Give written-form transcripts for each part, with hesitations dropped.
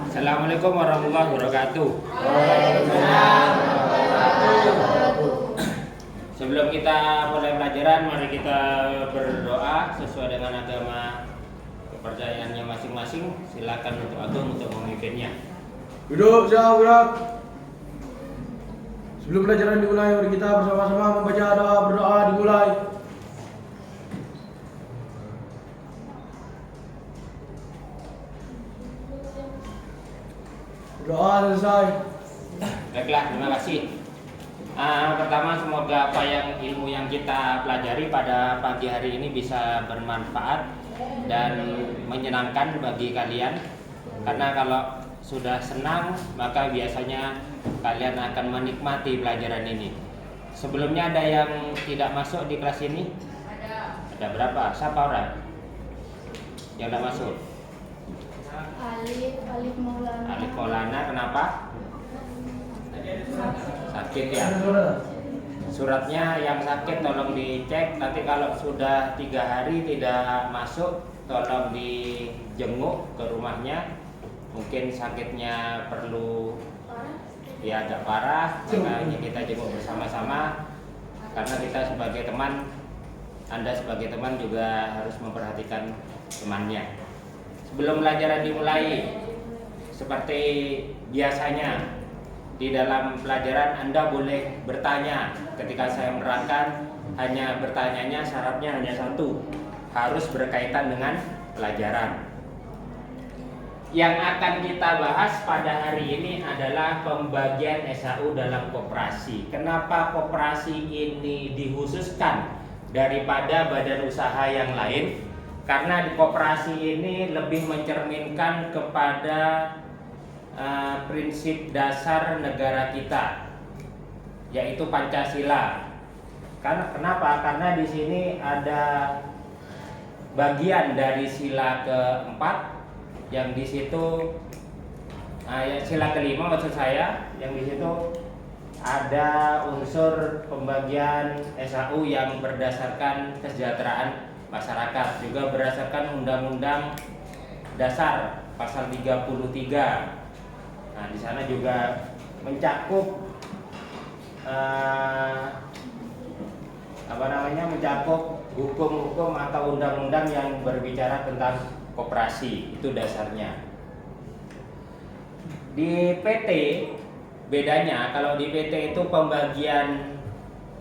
Assalamualaikum warahmatullahi wabarakatuh. Sebelum kita mulai pelajaran, mari kita berdoa sesuai dengan agama kepercayaannya masing-masing. Silakan untuk Agung untuk memimpinnya. Duduk, siap gerak. Sebelum pelajaran dimulai, mari kita bersama-sama membaca doa berdoa dimulai. Doa selesai. Baiklah, terima kasih. Pertama, semoga apa yang ilmu yang kita pelajari pada pagi hari ini bisa bermanfaat dan menyenangkan bagi kalian. Karena kalau sudah senang, maka biasanya kalian akan menikmati pelajaran ini. Sebelumnya ada yang tidak masuk di kelas ini? Ada berapa? Siapa orang yang tidak masuk? Alif Maulana. Alif Maulana, kenapa? Sakit ya. Suratnya yang sakit tolong dicek. Nanti kalau sudah 3 hari tidak masuk, tolong dijenguk ke rumahnya. Mungkin sakitnya perlu ya agak parah, makanya kita jenguk bersama-sama. Karena kita sebagai teman, Anda sebagai teman juga harus memperhatikan temannya. Sebelum pelajaran dimulai, seperti biasanya di dalam pelajaran Anda boleh bertanya. Ketika saya menerangkan, hanya bertanyanya syaratnya hanya satu, harus berkaitan dengan pelajaran. Yang akan kita bahas pada hari ini adalah pembagian SAU dalam koperasi. Kenapa koperasi ini dikhususkan daripada badan usaha yang lain? Karena di koperasi ini lebih mencerminkan kepada prinsip dasar negara kita, yaitu Pancasila. Kenapa? Karena di sini ada bagian dari sila keempat, yang di situ sila kelima maksud saya, yang di situ ada unsur pembagian SAU yang berdasarkan kesejahteraan masyarakat, juga berdasarkan Undang-Undang Dasar pasal 33. Nah, di sana juga mencakup mencakup hukum-hukum atau undang-undang yang berbicara tentang koperasi. Itu dasarnya. Di PT bedanya, kalau di PT itu pembagian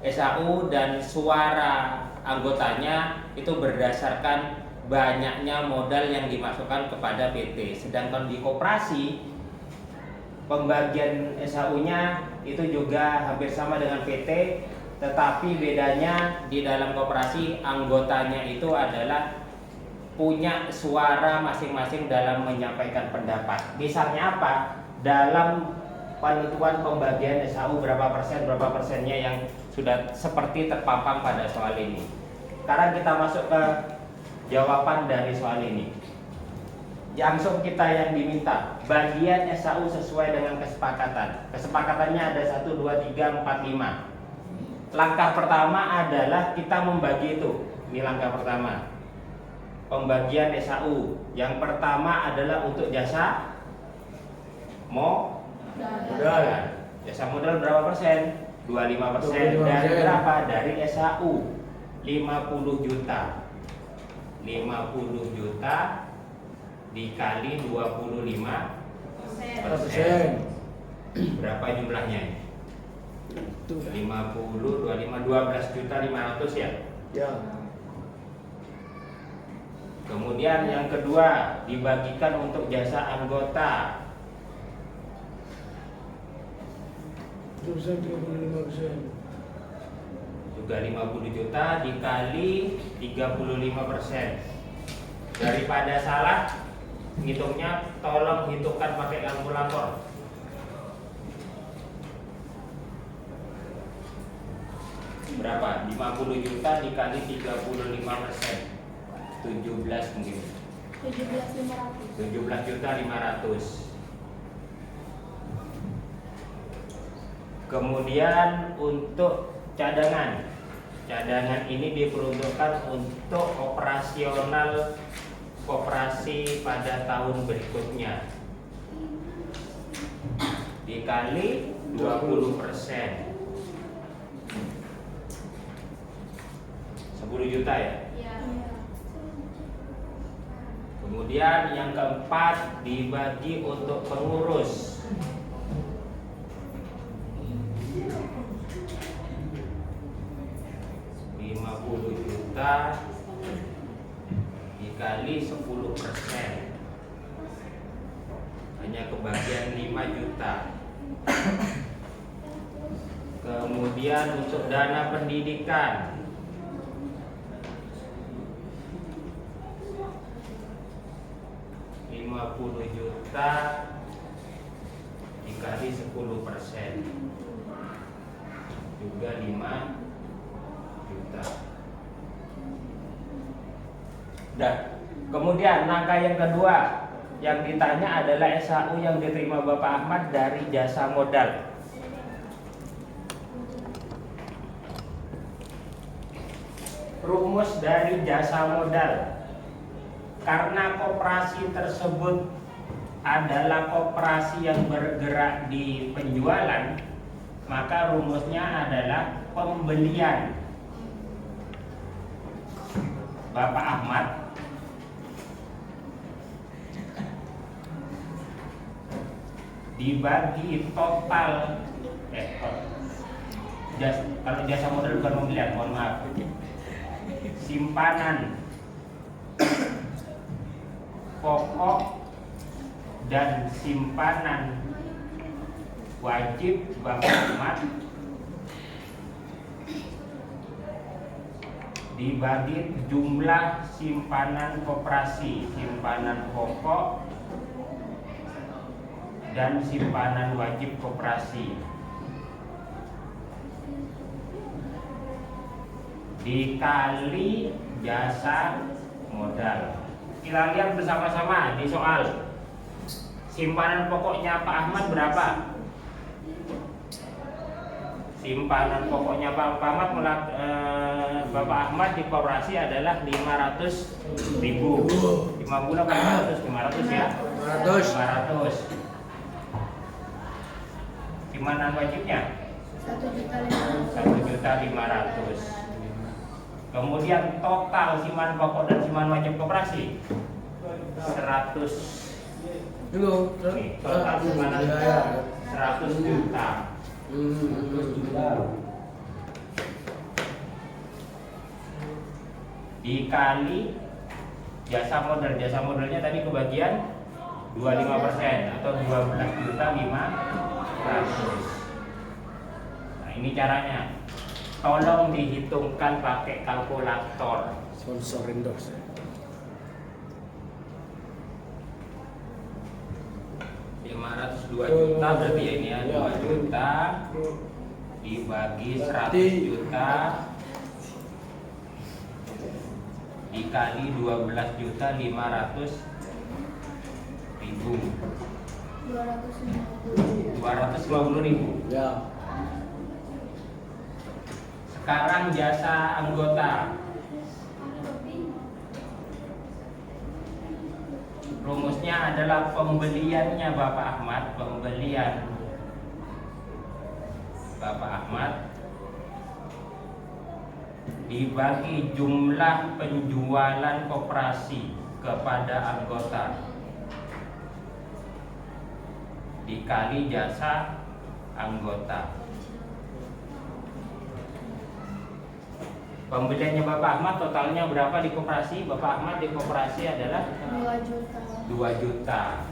SAU dan suara anggotanya itu berdasarkan banyaknya modal yang dimasukkan kepada PT. Sedangkan di koperasi pembagian SAU-nya itu juga hampir sama dengan PT, tetapi bedanya di dalam koperasi anggotanya itu adalah punya suara masing-masing dalam menyampaikan pendapat. Misalnya apa? Dalam penentuan pembagian SAU berapa persennya yang sudah seperti terpampang pada soal ini. Sekarang kita masuk ke jawaban dari soal ini. Langsung kita yang diminta bagian SAU sesuai dengan kesepakatan. Kesepakatannya ada 1, 2, 3, 4, 5. Langkah pertama adalah kita membagi itu. Ini langkah pertama. Pembagian SAU. Yang pertama adalah untuk jasa modal. Jasa modal berapa persen? 25%. Dari berapa? Dari SAU 50 juta. 50 juta dikali 25%. Berapa jumlahnya? 50, 25, 12 juta 500 ya? Ya. Kemudian yang kedua dibagikan untuk jasa anggota. 35%. Juga 50 juta dikali 35%. Daripada salah ngitungnya, tolong hitungkan pakai kalkulator. Berapa? 50 juta dikali 35%. 17 mungkin. 17.500. 17 juta 500. Kemudian untuk cadangan. Cadangan ini diperuntukkan untuk operasional koperasi pada tahun berikutnya. dikali 20%. 10 juta ya. Iya. Kemudian yang keempat dibagi untuk pengurus. 50 juta dikali 10%, hanya kebagian 5 juta. Kemudian untuk dana pendidikan 50 juta dikali 10%, juga 5 juta. Nah, kemudian angka yang kedua yang ditanya adalah SHU yang diterima Bapak Ahmad dari jasa modal. Rumus dari jasa modal, karena koperasi tersebut adalah koperasi yang bergerak di penjualan, maka rumusnya adalah pembelian Bapak Ahmad dibagi total kalau jasa modal bukan pembelian, mohon maaf, simpanan pokok dan simpanan wajib Bapak Ahmad dibagi jumlah simpanan koperasi, simpanan pokok dan simpanan wajib koperasi, dikali jasa modal. Kita lihat bersama-sama di soal. Simpanan pokoknya Pak Ahmad berapa? Simpanan pokoknya Bapak Ahmad di koperasi adalah 500.000. 5 bulan 500 ya. 500. Simpanan wajibnya 1.500.000. Kemudian total simpanan pokok dan simpanan wajib koperasi 100. Total simpanan 100 juta. Dikali jasa modal. Jasa modalnya tadi kebagian 25% atau 12.500.000. Nah, ini caranya. Tolong dihitungkan pakai kalkulator. Sponsor endorse. Juta berarti ya, ini ya 2 juta dibagi 100 juta dikali 12.500.000. 250.000. Ya. Sekarang jasa anggota. Rumusnya adalah pembeliannya Bapak Ahmad, pembelian Bapak Ahmad dibagi jumlah penjualan koperasi kepada anggota dikali jasa anggota. Pembeliannya Bapak Ahmad totalnya berapa di koperasi? Bapak Ahmad di koperasi adalah 2 juta. 2 juta.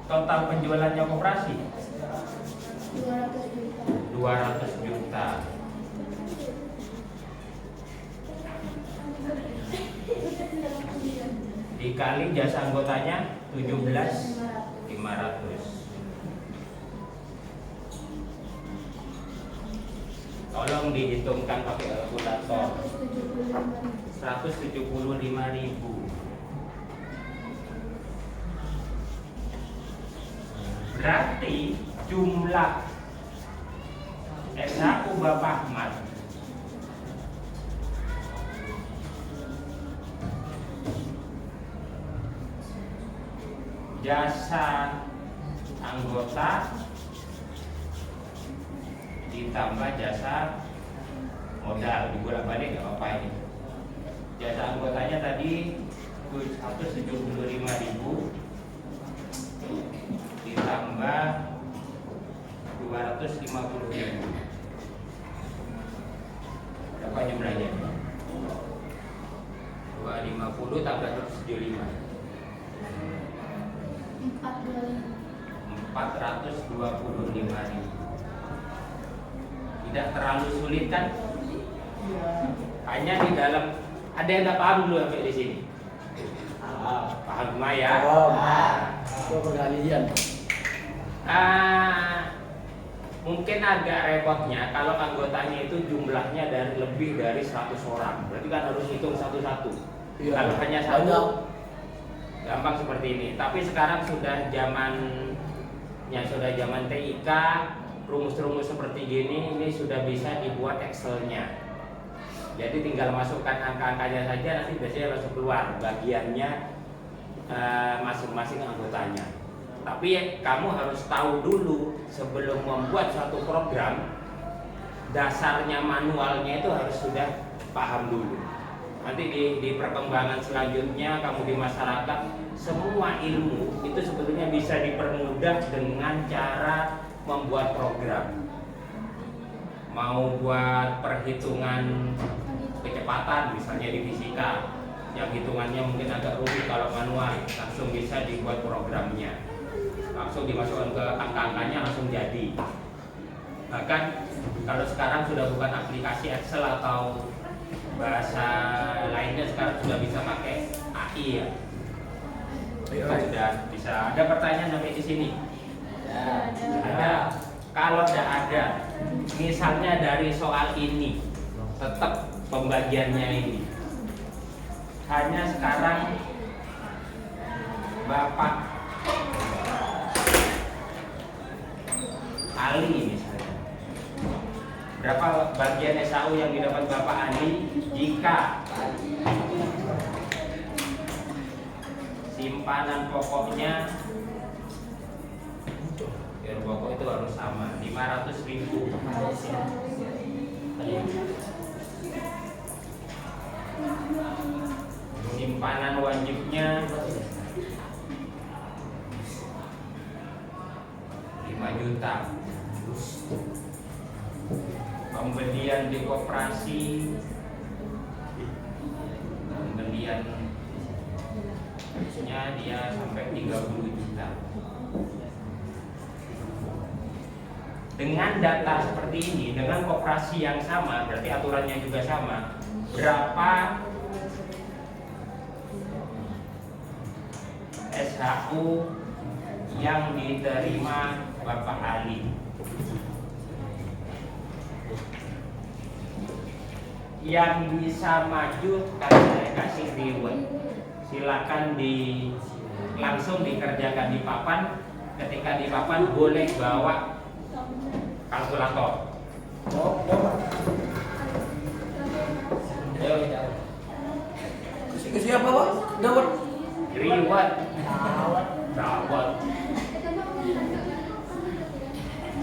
Total penjualannya koperasi 200 juta. 200 juta. Dikali jasa anggotanya 17.500. Tolong dihitungkan pakai kalkulator. 175.000. Berarti jumlah SHU Bapak Ahmad jasa anggota ditambah jasa modal, dibolak-balik nggak apa-apa ini. Jasa anggotanya tadi 175.000 ditambah 250.000. Berapa jumlahnya? 250 tambah 175. 425.000. Tidak terlalu sulit kan? Hanya di dalam, ada yang tak paham dulu sampai di sini. Paham semua ya? Itu perkalian. Mungkin agak repotnya kalau anggotanya itu jumlahnya lebih dari 100 orang. Berarti kan harus hitung satu-satu. Iya, Kalau hanya banyak. satu, gampang seperti ini. Tapi sekarang sudah zaman TIK, rumus-rumus seperti gini ini sudah bisa dibuat Excel-nya. Jadi tinggal masukkan angka-angkanya saja, nanti biasanya langsung keluar bagiannya masing-masing anggotanya. Tapi kamu harus tahu dulu sebelum membuat suatu program, dasarnya manualnya itu harus sudah paham dulu. Nanti di perkembangan selanjutnya kamu di masyarakat, semua ilmu itu sebetulnya bisa dipermudah dengan cara membuat program. Mau buat perhitungan kecepatan misalnya di fisika, yang hitungannya mungkin agak rumit kalau manual, langsung bisa dibuat programnya, langsung dimasukkan ke angka-angkanya, langsung jadi. Bahkan kalau sekarang sudah bukan aplikasi Excel atau bahasa lainnya, sekarang sudah bisa pakai AI ya. Sudah bisa. Ada pertanyaan sampai di sini? Ada. Kalau tidak ada, misalnya dari soal ini, tetap pembagiannya ini. Hanya sekarang Bapak Ali misalnya, berapa bagian SAU yang didapat Bapak Ali jika simpanan pokoknya pokok itu harus sama 500.000. Simpanan wajibnya 5 juta. Pembelian di koperasi, pembeliannya dia sampai 30 juta. Dengan data seperti ini, dengan koperasi yang sama, berarti aturannya juga sama, berapa SHU yang diterima Bapak Ali? Yang bisa maju kan saya kasih reward. Silakan langsung dikerjakan di papan. Ketika di papan boleh bawa kalkulator. Ke siapa, Pak? Dapat Reward. Dapat.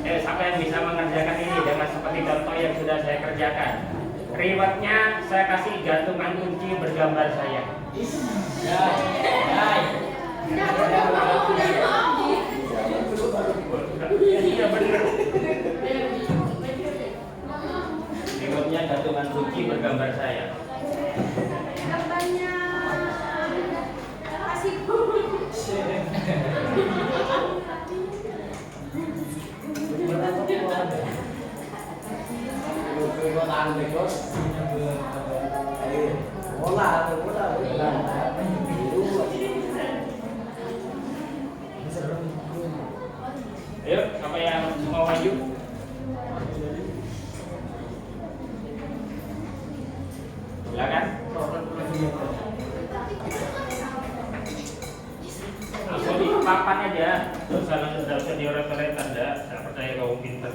Siapa yang bisa mengerjakan ini dengan seperti contoh yang sudah saya kerjakan? Rewardnya saya kasih gantungan kunci bergambar saya. Iya benar. Rewardnya gantungan kunci bergambar saya. Gambarnya kasih Ayo, siapa yang mau maju? Silakan. Langsung di papan aja. Tidak usah dioret-oret Anda. Saya percaya kamu pintar.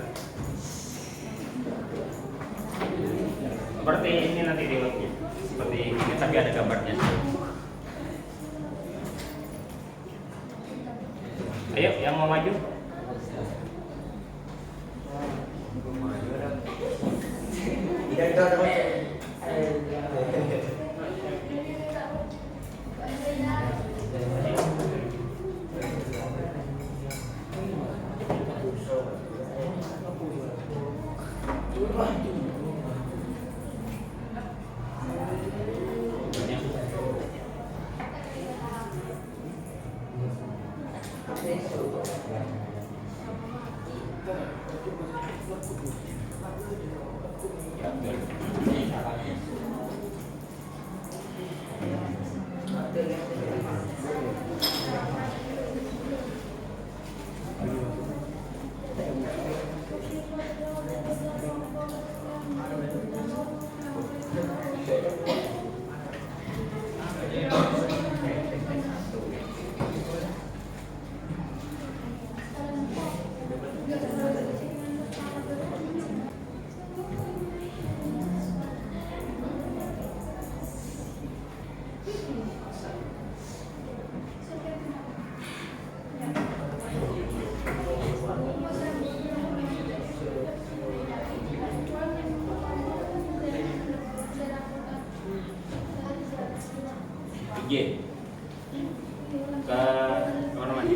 Seperti ini nanti di webnya. Seperti ini, tapi ada gambarnya. Ayo yang mau maju. J ke mana lagi?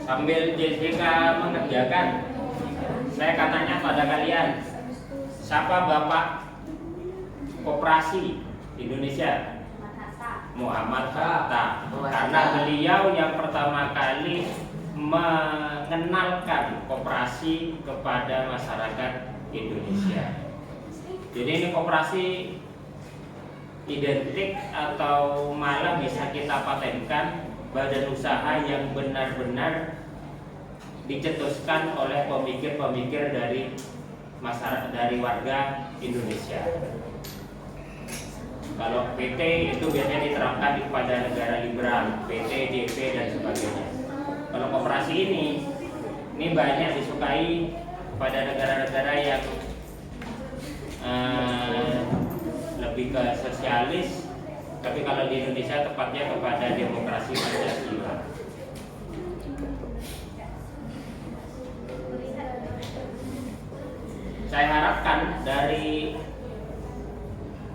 Sambil Jessica mengerjakan, saya akan tanya pada kalian, siapa Bapak Koperasi Indonesia? Muhammad Hatta. Karena beliau yang pertama kali mengenalkan koperasi kepada masyarakat Indonesia. Jadi ini koperasi identik atau malah bisa kita patenkan badan usaha yang benar-benar dicetuskan oleh pemikir-pemikir dari masyarakat, dari warga Indonesia. Kalau PT itu biasanya diterapkan kepada negara liberal, PT, DP dan sebagainya. Kalau koperasi ini banyak disukai pada negara-negara yang lebih ke sosialis, tapi kalau di Indonesia tepatnya kepada demokrasi Pancasila. Saya harapkan dari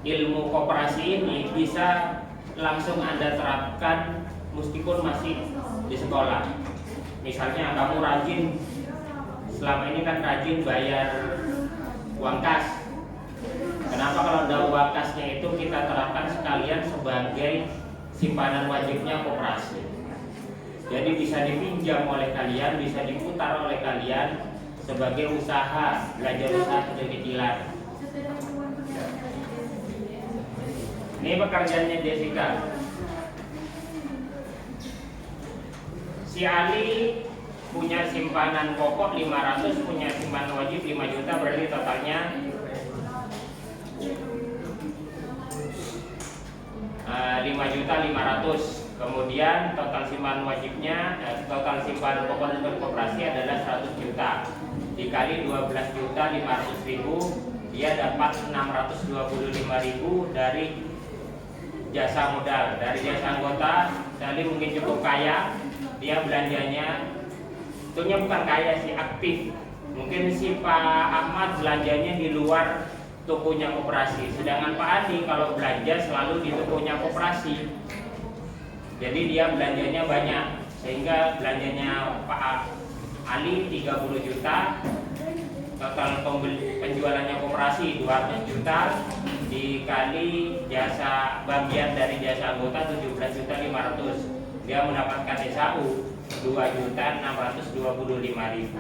ilmu koperasi ini bisa langsung Anda terapkan meskipun masih di sekolah. Misalnya kamu rajin, selama ini kan rajin bayar uang kas. Kenapa kalau ada uang kasnya itu kita terapkan sekalian sebagai simpanan wajibnya koperasi. Jadi bisa dipinjam oleh kalian, bisa diputar oleh kalian sebagai usaha, belajar usaha kecil-kecilan. Ini pekerjaannya Jessica. Si Ali punya simpanan pokok 500, punya simpanan wajib 5 juta, berarti totalnya 5.500.000. Kemudian total simpanan wajibnya, total simpanan pokok untuk koperasi adalah 100 juta. Dikali 12.500.000, dia dapat 625.000 dari jasa modal. Dari jasa anggota, tadi mungkin cukup kaya, dia belanjanya tentunya bukan kaya sih, aktif. Mungkin si Pak Ahmad belanjanya di luar tokonya koperasi, sedangkan Pak Adi kalau belanja selalu di tokonya koperasi. Jadi dia belanjanya banyak. sehingga belanjanya Pak Ali 30 juta, total penjualannya koperasi 200 juta, dikali jasa bagian dari jasa anggota 17.500.000, dia mendapatkan SAU 2.625.000,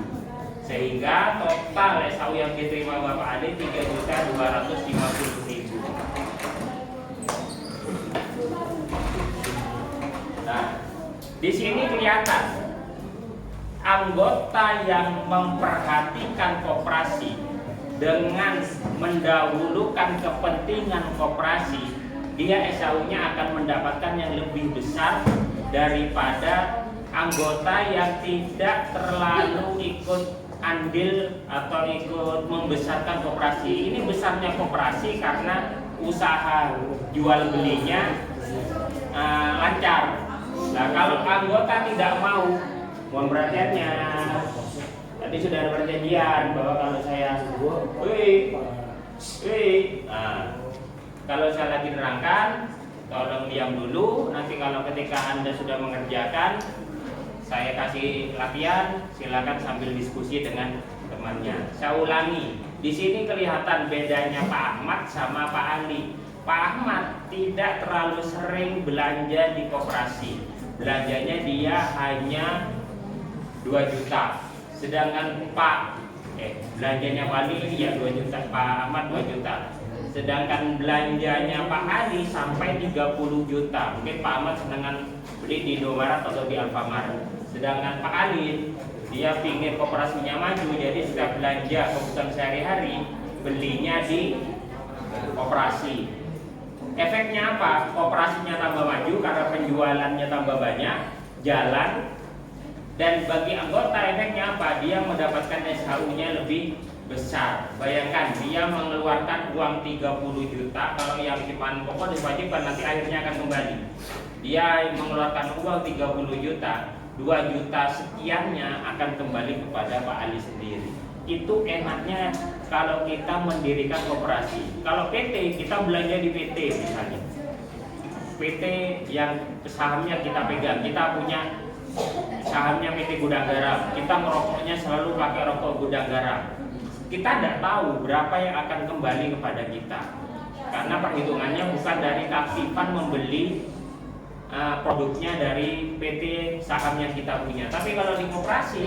sehingga total SAU yang diterima Bapak Ali 3.250.000. Nah, di sini kelihatan anggota yang memperhatikan koperasi dengan mendahulukan kepentingan koperasi, dia SAU-nya akan mendapatkan yang lebih besar daripada anggota yang tidak terlalu ikut andil atau ikut membesarkan koperasi. Ini besarnya koperasi karena usaha jual belinya lancar. Nah, kalau anggota tidak mau, mohon perhatiannya. Tadi sudah ada perjanjian bahwa kalau saya, kalau saya lagi nerangkan, tolong diam dulu. Nanti kalau ketika Anda sudah mengerjakan, saya kasih latihan, silakan sambil diskusi dengan temannya. Saya ulangi, di sini kelihatan bedanya Pak Ahmad sama Pak Ali. Pak Ahmad tidak terlalu sering belanja di koperasi, belanjanya dia hanya 2 juta. Sedangkan belanjanya Pak Ali ya 2 juta, Pak Ahmad 2 juta. Sedangkan belanjanya Pak Ali sampai 30 juta. Mungkin Pak Ahmad senangan beli di Indomaret atau di Alfamart. Sedangkan Pak Ali, dia pingin koperasinya maju, jadi setiap belanja kebutuhan sehari-hari belinya di koperasi. Efeknya apa? Koperasinya tambah maju karena penjualannya tambah banyak, jalan. Dan bagi anggota efeknya apa? Dia mendapatkan SHU-nya lebih besar. Bayangkan dia mengeluarkan uang 30 juta, kalau yang simpan pokok diwajibkan nanti akhirnya akan kembali. Dia mengeluarkan uang 30 juta, 2 juta sekiannya akan kembali kepada Pak Ali sendiri. Itu enaknya kalau kita mendirikan koperasi. Kalau PT, kita belanja di PT misalnya. PT yang sahamnya kita pegang, kita punya sahamnya PT Gudang Garam, kita merokoknya selalu pakai rokok Gudang Garam. Kita tidak tahu berapa yang akan kembali kepada kita, karena perhitungannya bukan dari Kapsipan membeli produknya dari PT saham yang kita punya. Tapi kalau di koperasi,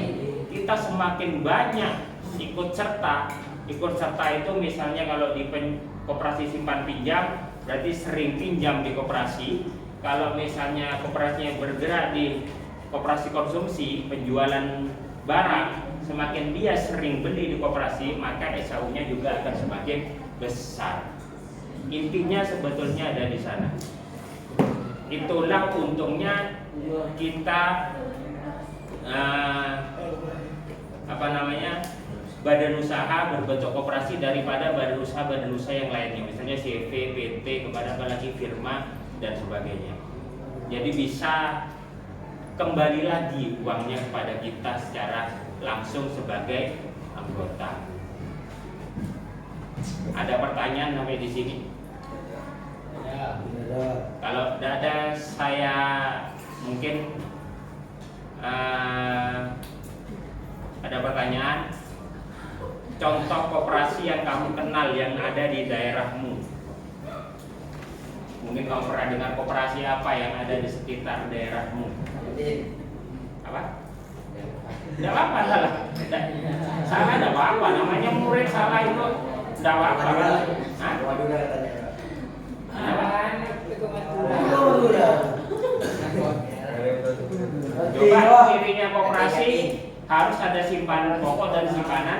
kita semakin banyak ikut serta. Ikut serta itu misalnya kalau di koperasi simpan pinjam, berarti sering pinjam di koperasi. Kalau misalnya koperasinya bergerak di koperasi konsumsi, penjualan barang, semakin dia sering beli di koperasi, maka SAU-nya juga akan semakin besar. Intinya sebetulnya ada di sana. Itulah untungnya kita badan usaha berbentuk koperasi daripada badan usaha yang lainnya, misalnya CV, PT, kepada apalagi firma dan sebagainya. Jadi bisa kembali lagi uangnya kepada kita secara langsung sebagai anggota. Ada pertanyaan sampai di sini? Kalau tidak ada, saya mungkin ada pertanyaan. Contoh koperasi yang kamu kenal yang ada di daerahmu. Mungkin kamu pernah dengar koperasi apa yang ada di sekitar daerahmu? Apa? Tidak apa-apa, salah. Salah tidak apa-apa. Namanya murid salah itu tidak apa-apa. Coba cirinya koperasi harus ada simpanan pokok dan simpanan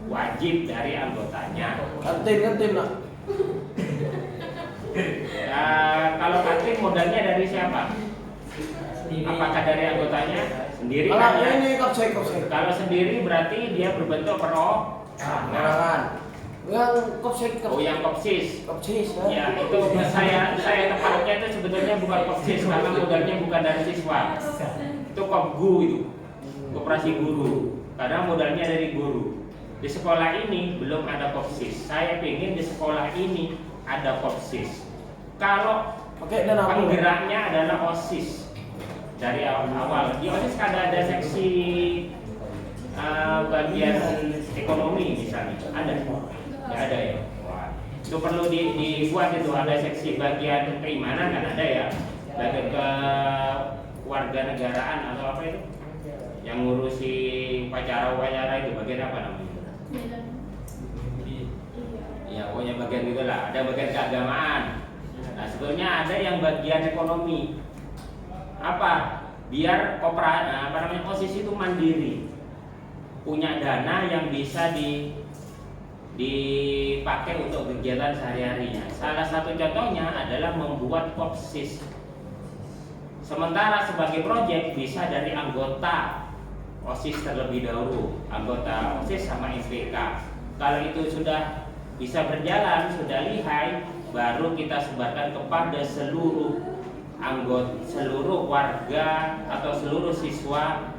wajib dari anggotanya. Kantin lah. Kalau kantin modalnya dari siapa? Apakah dari anggotanya sendiri? Kalau sendiri berarti dia berbentuk perorangan. Yang kopsek. Oh, yang kopsis. Kopsis. Ya, itu saya tepatnya itu sebetulnya bukan kopsis karena modalnya bukan dari siswa. Itu kopgu itu. Koperasi guru. Karena modalnya dari guru. Di sekolah ini belum ada kopsis. Saya ingin di sekolah ini ada kopsis. Kalau penggeraknya adalah OSIS. dari awal. Di OSIS ada seksi bagian ekonomi misalnya, ada? Ya ada ya. Wah, itu perlu dibuat itu, ada seksi bagian keimanan kan ada ya, bagian ke warga negaraan atau apa itu, yang ngurusi upacara itu bagian apa namanya? Ya pokoknya bagian gitulah, ada bagian keagamaan. Nah sebetulnya ada yang bagian ekonomi. Apa? Biar OSIS itu mandiri, punya dana yang bisa dipakai untuk kegiatan sehari-harinya. Salah satu contohnya adalah membuat kopsis. Sementara sebagai proyek bisa dari anggota OSIS terlebih dahulu, anggota OSIS sama SPK. Kalau itu sudah bisa berjalan, sudah lihai, baru kita sebarkan kepada seluruh anggota, seluruh warga atau seluruh siswa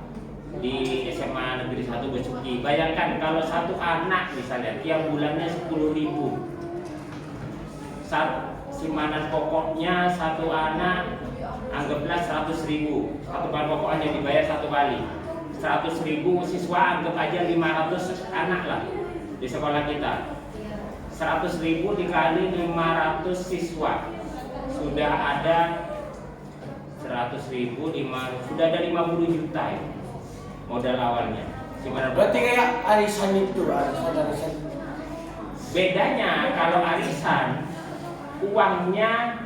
di SMA Negeri 1 Besuki. Bayangkan kalau satu anak misalnya tiap bulannya 10.000, simpanan pokoknya satu anak anggaplah 100.000, satu bahan pokok hanya dibayar satu kali. 100.000 siswa, anggap aja 500 anak lah di sekolah kita. 100.000 dikali 500 siswa, sudah ada 100.000, sudah ada 50 juta ya, modal awalnya. Berarti kayak arisan itu, arisan. Bedanya kalau arisan, uangnya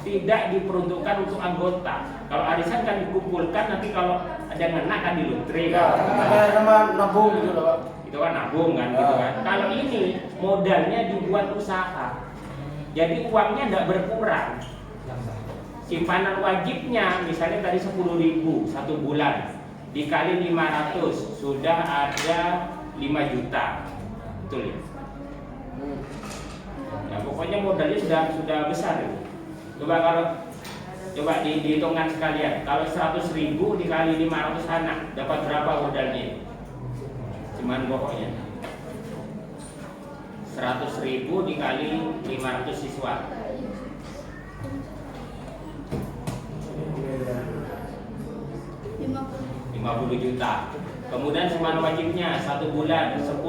tidak diperuntukkan untuk anggota. Kalau arisan kan dikumpulkan, nanti kalau ada yang ngena kan di lotre kan. Sama nabung gitu loh Pak. Itu kan nabung kan gitu kan. Kalau ini modalnya dibuat usaha, jadi uangnya tidak berkurang. Simpanan wajibnya misalnya tadi 10.000 satu bulan, dikali 500 sudah ada 5 juta, betul ya? Ya pokoknya modalnya sudah besar ya. Coba dihitungkan sekalian. Kalau 100.000 dikali 500 anak dapat berapa modalnya? Cuman pokoknya 100.000 dikali 500 siswa, 50 juta. Kemudian simpanan wajibnya satu bulan 10.000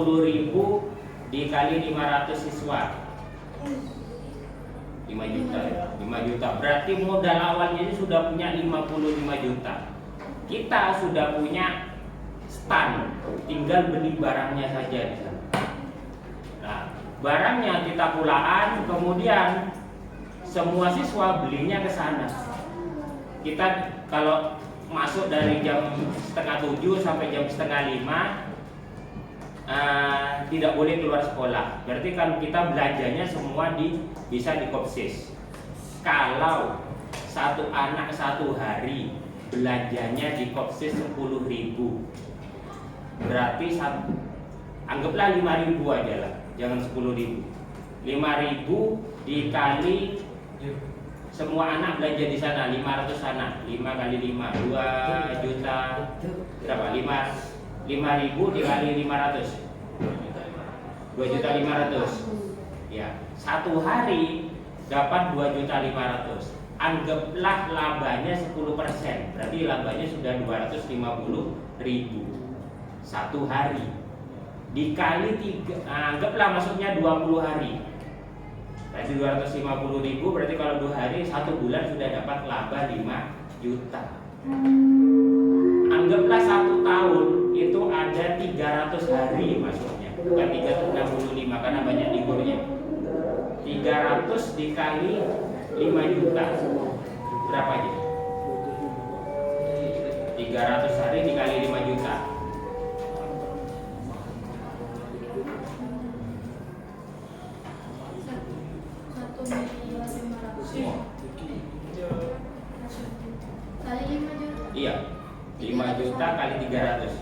dikali 500 siswa, 5 juta ya. 5 juta berarti modal awalnya ini sudah punya 55 juta. Kita sudah punya stand, tinggal beli barangnya saja di sana. Nah, barangnya kita pulaan, kemudian semua siswa belinya ke sana. Kita kalau masuk dari jam 6:30 sampai jam 6:30 tidak boleh keluar sekolah. Berarti kan kita belanjanya semua bisa di kopsis. Kalau satu anak satu hari belanjanya di kopsis 10.000, berarti anggaplah 5.000 aja lah, jangan 10.000. 5.000 dikali semua anak belanja di sana 500 anak, 5 kali 5 2 juta berapa? 5.000 dikali 500 2.500.000 ya, satu hari dapat 2.500.000. Anggaplah labanya 10%, berarti labanya sudah 250.000 satu hari, dikali 3, anggaplah masuknya 20 hari, berarti 250.000. Berarti kalau 2 hari 1 bulan sudah dapat laba 5 juta. Anggaplah 1 tahun itu ada 300 hari masuknya, bukan 365 karena banyak liburnya. 300 dikali 5 juta berapa aja? 300 hari dikali 5 juta. Kali 5 juta. Iya, 5 juta kali 300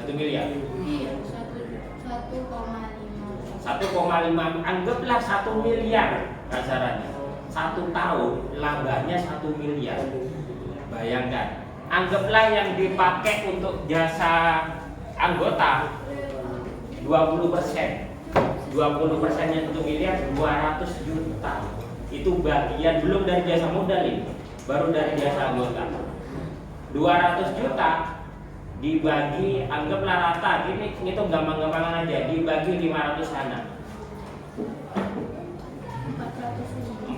1 miliar. Iya, 1,5. 1,5, anggaplah 1 miliar kasarannya. 1 tahun labanya 1 miliar. Bayangkan, anggaplah yang dipakai untuk jasa anggota 20%. 20%-nya 1 miliar 200 juta. Itu bagian belum dari jasa modal ini. baru dari jasa anggota. 200 juta dibagi, anggaplah rata, gini ngitung gampang-gampangan aja, dibagi 500 anak.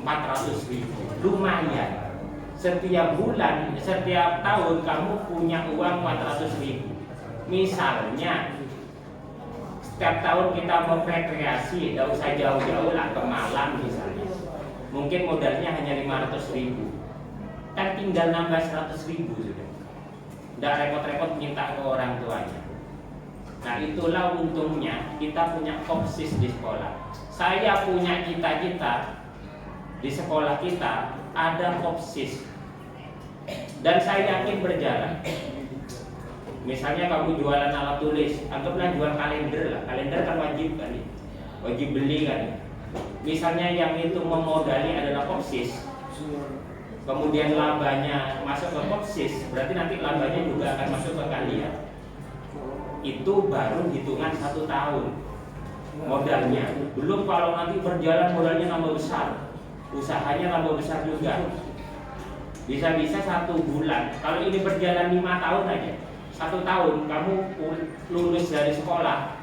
400.000, lumayan. Setiap bulan, setiap tahun kamu punya uang 400.000. Misalnya setiap tahun kita mau rekreasi, tidak usah jauh-jauh lah ke Malang misalnya, mungkin modalnya hanya 500.000, kan tinggal nambah 100.000 sudah, tidak repot-repot minta ke orang tuanya. Nah itulah untungnya kita punya kopsis di sekolah. Saya punya cita-cita di sekolah kita ada kopsis, dan saya yakin berjalan. Misalnya kamu jualan alat tulis, anggaplah jual kalender lah, kalender kan wajib kan, wajib beli kan. Misalnya yang itu memodali adalah kopsis, kemudian labanya masuk ke kopsis, berarti nanti labanya juga akan masuk ke kalian. Itu baru hitungan 1 tahun modalnya. Belum kalau nanti berjalan modalnya nambah besar, usahanya nambah besar juga. Bisa-bisa 1 bulan, kalau ini berjalan 5 tahun aja, 1 tahun kamu lulus dari sekolah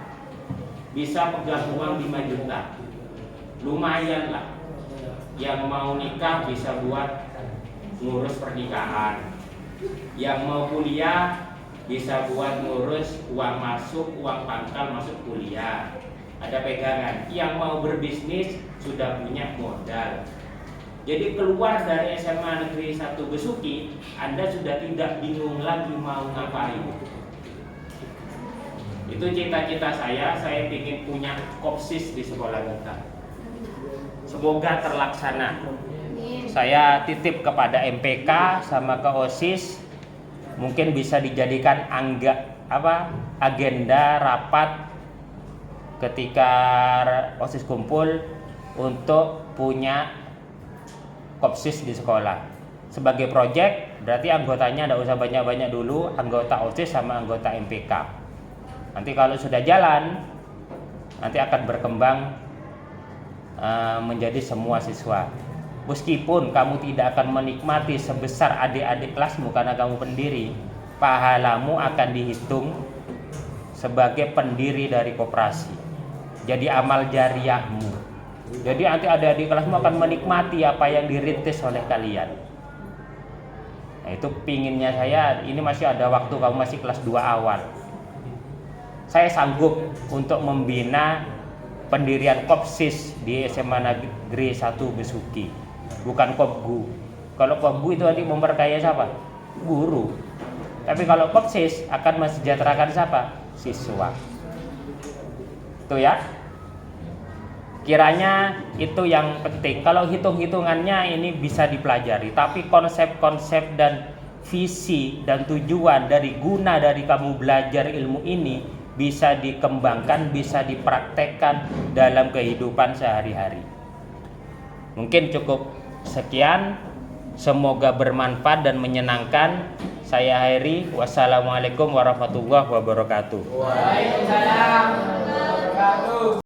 bisa pegang uang 5 juta. Lumayan lah. Yang mau nikah bisa buat ngurus pernikahan, yang mau kuliah bisa buat ngurus uang masuk, uang pangkal masuk kuliah, ada pegangan. Yang mau berbisnis sudah punya modal. Jadi keluar dari SMA Negeri 1 Besuki, Anda sudah tidak bingung lagi mau ngapain. Itu cita-cita saya ingin punya kopsis di sekolah kita. Semoga terlaksana. Saya titip kepada MPK sama ke OSIS, mungkin bisa dijadikan agenda rapat ketika OSIS kumpul untuk punya kopsis di sekolah. Sebagai proyek, berarti anggotanya tidak usah banyak-banyak dulu, anggota OSIS sama anggota MPK. Nanti kalau sudah jalan, nanti akan berkembang menjadi semua siswa. Meskipun kamu tidak akan menikmati sebesar adik-adik kelasmu karena kamu pendiri, pahalamu akan dihitung sebagai pendiri dari koperasi. Jadi amal jariahmu. Jadi nanti adik-adik kelasmu akan menikmati apa yang dirintis oleh kalian. Nah itu pinginnya saya, ini masih ada waktu, kamu masih kelas 2 awal. Saya sanggup untuk membina pendirian kopsis di SMA Negeri 1 Besuki. Bukan kopgu. Kalau kopgu itu nanti memperkaya siapa? Guru. Tapi kalau kopsis akan mensejahterakan siapa? Siswa. Itu ya. Kiranya itu yang penting. Kalau hitung-hitungannya ini bisa dipelajari, tapi konsep-konsep dan visi dan tujuan dari guna dari kamu belajar ilmu ini bisa dikembangkan, bisa dipraktekkan dalam kehidupan sehari-hari. Mungkin cukup sekian. Semoga bermanfaat dan menyenangkan. Saya akhiri. Wassalamualaikum warahmatullahi wabarakatuh. Waalaikumsalam warahmatullahi wabarakatuh.